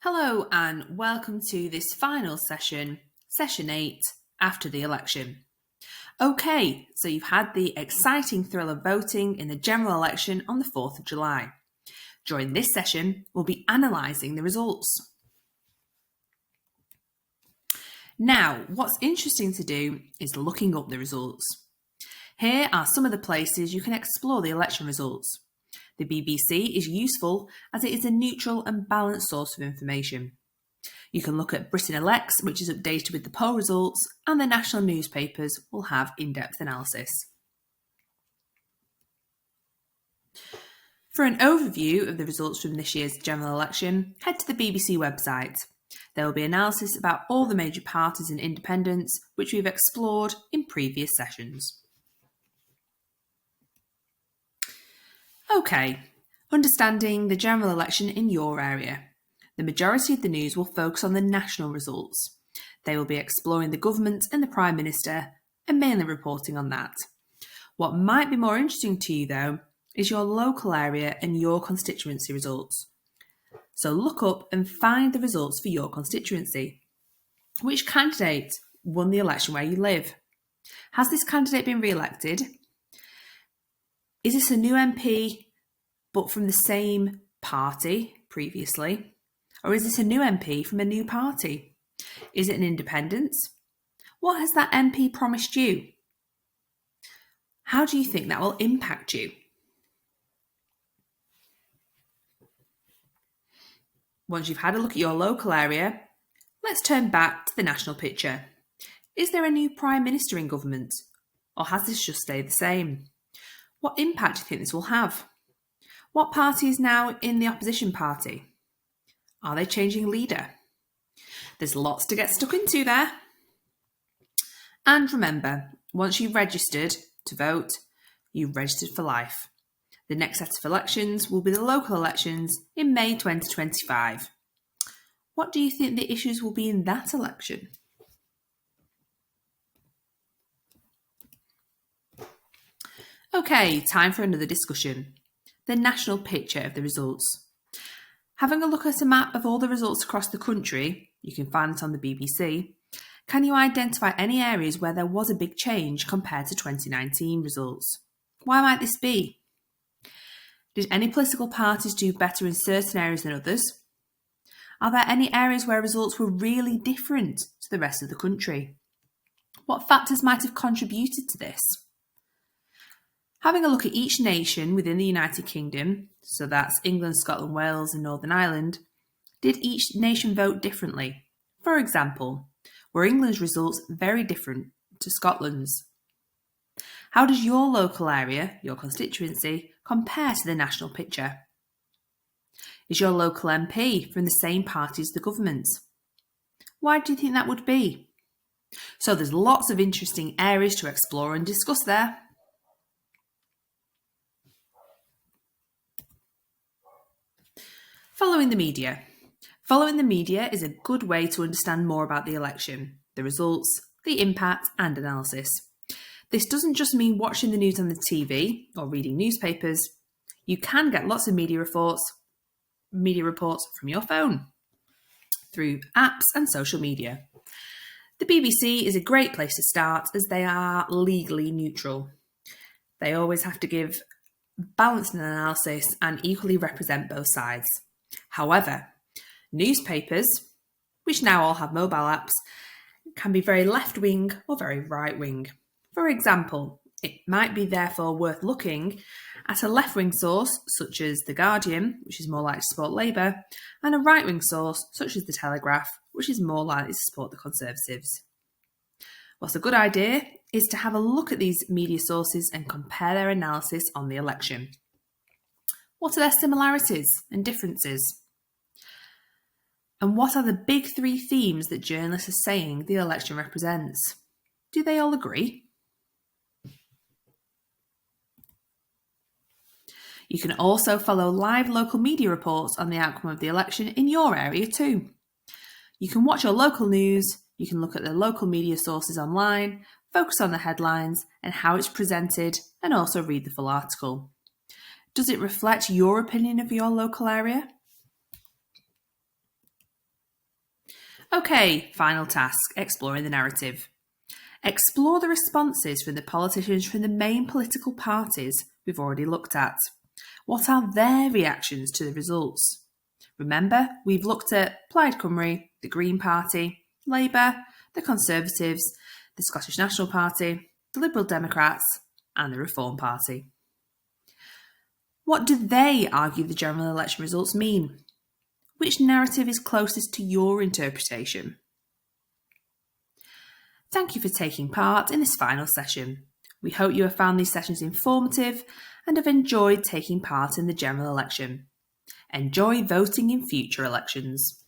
Hello and welcome to this final session, session 8, after the election. Okay, so you've had the exciting thrill of voting in the general election on the 4th of July. During this session, we'll be analysing the results. Now, what's interesting to do is looking up the results. Here are some of the places you can explore the election results. The BBC is useful as it is a neutral and balanced source of information. You can look at Britain Elects, which is updated with the poll results, and the national newspapers will have in-depth analysis. For an overview of the results from this year's general election, head to the BBC website. There will be analysis about all the major parties and independents, which we've explored in previous sessions. Okay, understanding the general election in your area. The majority of the news will focus on the national results. They will be exploring the government and the Prime Minister and mainly reporting on that. What might be more interesting to you, though, is your local area and your constituency results. So look up and find the results for your constituency. Which candidate won the election where you live? Has this candidate been re-elected? Is this a new MP but from the same party previously? Or is this a new MP from a new party? Is it an independent? What has that MP promised you? How do you think that will impact you? Once you've had a look at your local area, let's turn back to the national picture. Is there a new Prime Minister in government? Or has this just stayed the same? What impact do you think this will have? What party is now in the opposition party? Are they changing leader? There's lots to get stuck into there. And remember, once you've registered to vote, you've registered for life. The next set of elections will be the local elections in May 2025. What do you think the issues will be in that election? Okay, time for another discussion. The national picture of the results. Having a look at a map of all the results across the country, you can find it on the BBC, can you identify any areas where there was a big change compared to 2019 results? Why might this be? Did any political parties do better in certain areas than others? Are there any areas where results were really different to the rest of the country? What factors might have contributed to this? Having a look at each nation within the United Kingdom, so that's England, Scotland, Wales and Northern Ireland, did each nation vote differently? For example, were England's results very different to Scotland's? How does your local area, your constituency, compare to the national picture? Is your local MP from the same party as the government? Why do you think that would be? So there's lots of interesting areas to explore and discuss there. Following the media. Following the media is a good way to understand more about the election, the results, the impact and analysis. This doesn't just mean watching the news on the TV or reading newspapers. You can get lots of media reports from your phone through apps and social media. The BBC is a great place to start as they are legally neutral. They always have to give balanced analysis and equally represent both sides. However, newspapers, which now all have mobile apps, can be very left-wing or very right-wing. For example, it might be therefore worth looking at a left-wing source such as The Guardian, which is more likely to support Labour, and a right-wing source such as The Telegraph, which is more likely to support the Conservatives. What's a good idea is to have a look at these media sources and compare their analysis on the election. What are their similarities and differences? And what are the big three themes that journalists are saying the election represents? Do they all agree? You can also follow live local media reports on the outcome of the election in your area too. You can watch your local news, you can look at the local media sources online, focus on the headlines and how it's presented, and also read the full article. Does it reflect your opinion of your local area? Okay, final task, exploring the narrative. Explore the responses from the politicians from the main political parties we've already looked at. What are their reactions to the results? Remember, we've looked at Plaid Cymru, the Green Party, Labour, the Conservatives, the Scottish National Party, the Liberal Democrats, and the Reform Party. What do they argue the general election results mean? Which narrative is closest to your interpretation? Thank you for taking part in this final session. We hope you have found these sessions informative and have enjoyed taking part in the general election. Enjoy voting in future elections.